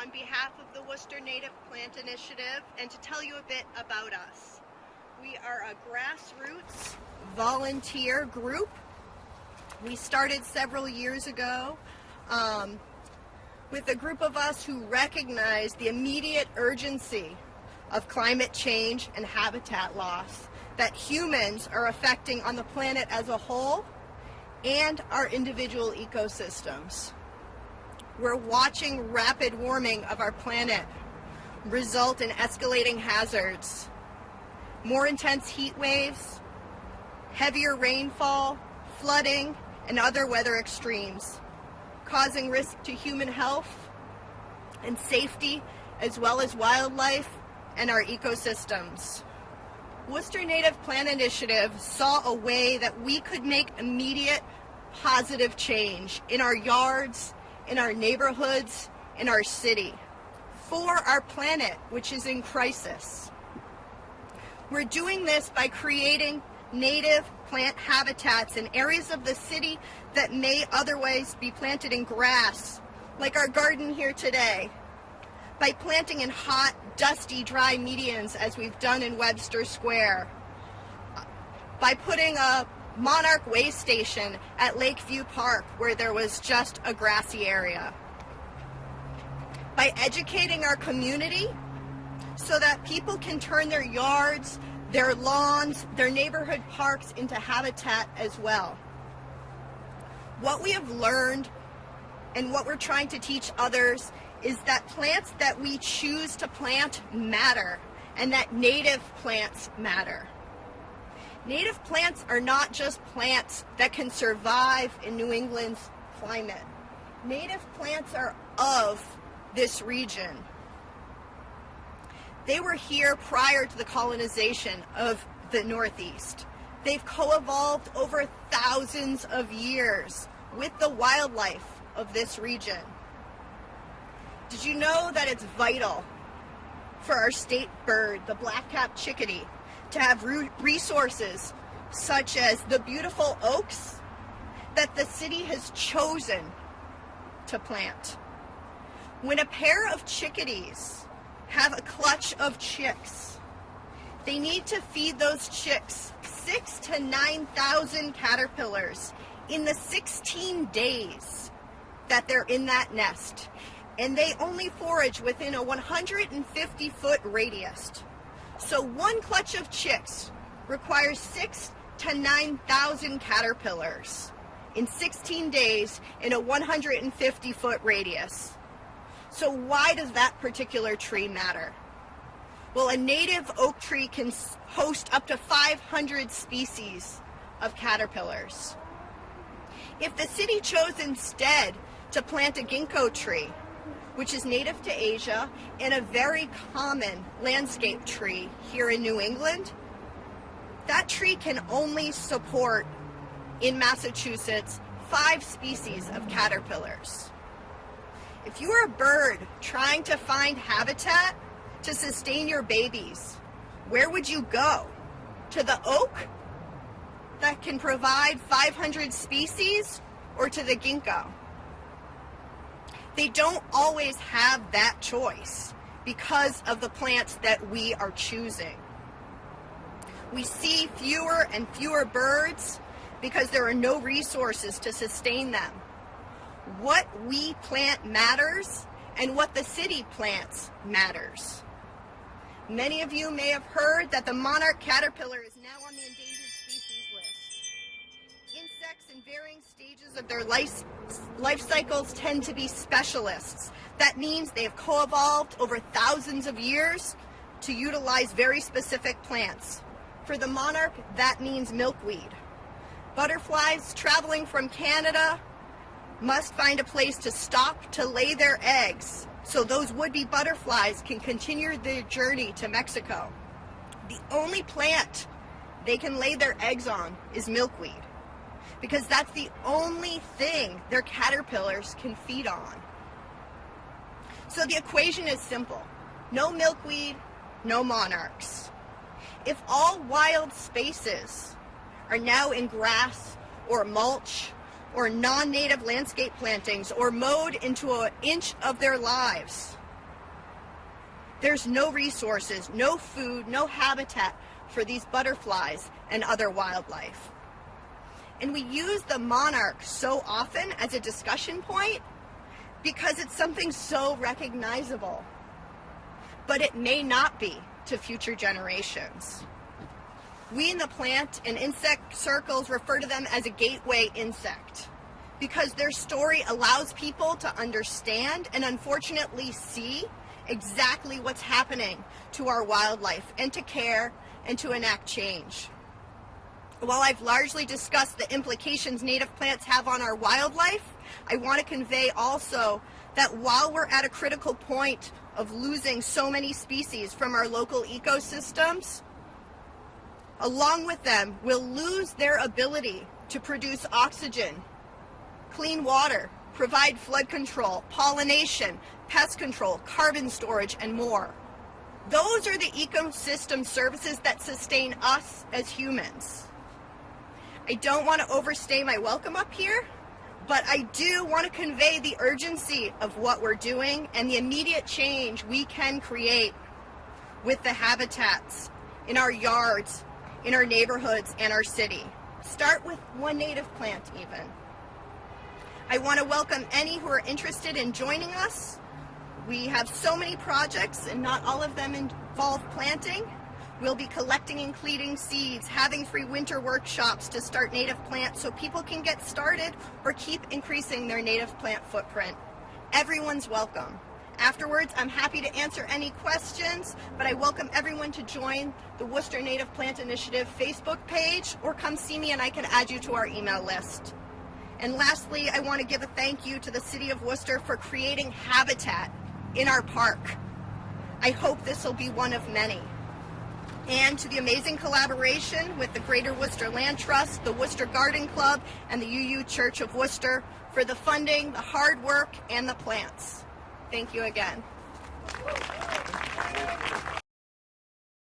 on behalf of the Worcester Native Plant Initiative and to tell you a bit about us. We are a grassroots volunteer group. We started several years ago with a group of us who recognize the immediate urgency of climate change and habitat loss that humans are affecting on the planet as a whole and our individual ecosystems. We're watching rapid warming of our planet result in escalating hazards, more intense heat waves, heavier rainfall, flooding, and other weather extremes, causing risk to human health and safety, as well as wildlife and our ecosystems. Worcester Native Plant Initiative saw a way that we could make immediate positive change in our yards, in our neighborhoods, in our city, for our planet, which is in crisis. We're doing this by creating native plant habitats in areas of the city that may otherwise be planted in grass, like our garden here today, by planting in hot, dusty, dry medians, as we've done in Webster Square, by putting a monarch way station at Lakeview Park where there was just a grassy area, by educating our community so that people can turn their yards, their lawns, their neighborhood parks into habitat as well. What we have learned and what we're trying to teach others is that plants that we choose to plant matter, and that native plants matter. Native plants are not just plants that can survive in New England's climate. Native plants are of this region. They were here prior to the colonization of the Northeast. They've co-evolved over thousands of years with the wildlife of this region. Did you know that it's vital for our state bird, the black-capped chickadee, to have resources such as the beautiful oaks that the city has chosen to plant? When a pair of chickadees have a clutch of chicks, they need to feed those chicks 6,000 to 9,000 caterpillars in the 16 days that they're in that nest. And they only forage within a 150-foot radius. So one clutch of chicks requires 6,000 to 9,000 caterpillars in 16 days in a 150-foot radius. So why does that particular tree matter? Well, a native oak tree can host up to 500 species of caterpillars. If the city chose instead to plant a ginkgo tree, which is native to Asia and a very common landscape tree here in New England, that tree can only support, in Massachusetts, 5 species of caterpillars. If you are a bird trying to find habitat to sustain your babies, where would you go? To the oak that can provide 500 species, or to the ginkgo? They don't always have that choice because of the plants that we are choosing. We see fewer and fewer birds because there are no resources to sustain them. What we plant matters, and what the city plants matters. Many of you may have heard that the monarch caterpillar is now on the endangered species list. Insects in varying stages of their life cycles tend to be specialists. That means they have co-evolved over thousands of years to utilize very specific plants. For the monarch, that means milkweed. Butterflies traveling from Canada must find a place to stop to lay their eggs so those would-be butterflies can continue their journey to Mexico. The only plant they can lay their eggs on is milkweed, because that's the only thing their caterpillars can feed on. So the equation is simple. No milkweed, no monarchs. If all wild spaces are now in grass or mulch or non-native landscape plantings or mowed into an inch of their lives, there's no resources, no food, no habitat for these butterflies and other wildlife. And we use the monarch so often as a discussion point because it's something so recognizable. But it may not be to future generations. We in the plant and insect circles refer to them as a gateway insect because their story allows people to understand and unfortunately see exactly what's happening to our wildlife and to care and to enact change. While I've largely discussed the implications native plants have on our wildlife, I want to convey also that while we're at a critical point of losing so many species from our local ecosystems, along with them, we'll lose their ability to produce oxygen, clean water, provide flood control, pollination, pest control, carbon storage, and more. Those are the ecosystem services that sustain us as humans. I don't want to overstay my welcome up here, but I do want to convey the urgency of what we're doing and the immediate change we can create with the habitats in our yards, in our neighborhoods, and our city. Start with one native plant even. I want to welcome any who are interested in joining us. We have so many projects and not all of them involve planting. We'll be collecting and cleaning seeds, having free winter workshops to start native plants so people can get started or keep increasing their native plant footprint. Everyone's welcome. Afterwards, I'm happy to answer any questions, but I welcome everyone to join the Worcester Native Plant Initiative Facebook page or come see me and I can add you to our email list. And lastly, I want to give a thank you to the City of Worcester for creating habitat in our park. I hope this will be one of many. And to the amazing collaboration with the Greater Worcester Land Trust, the Worcester Garden Club, and the UU Church of Worcester for the funding, the hard work, and the plants. Thank you again.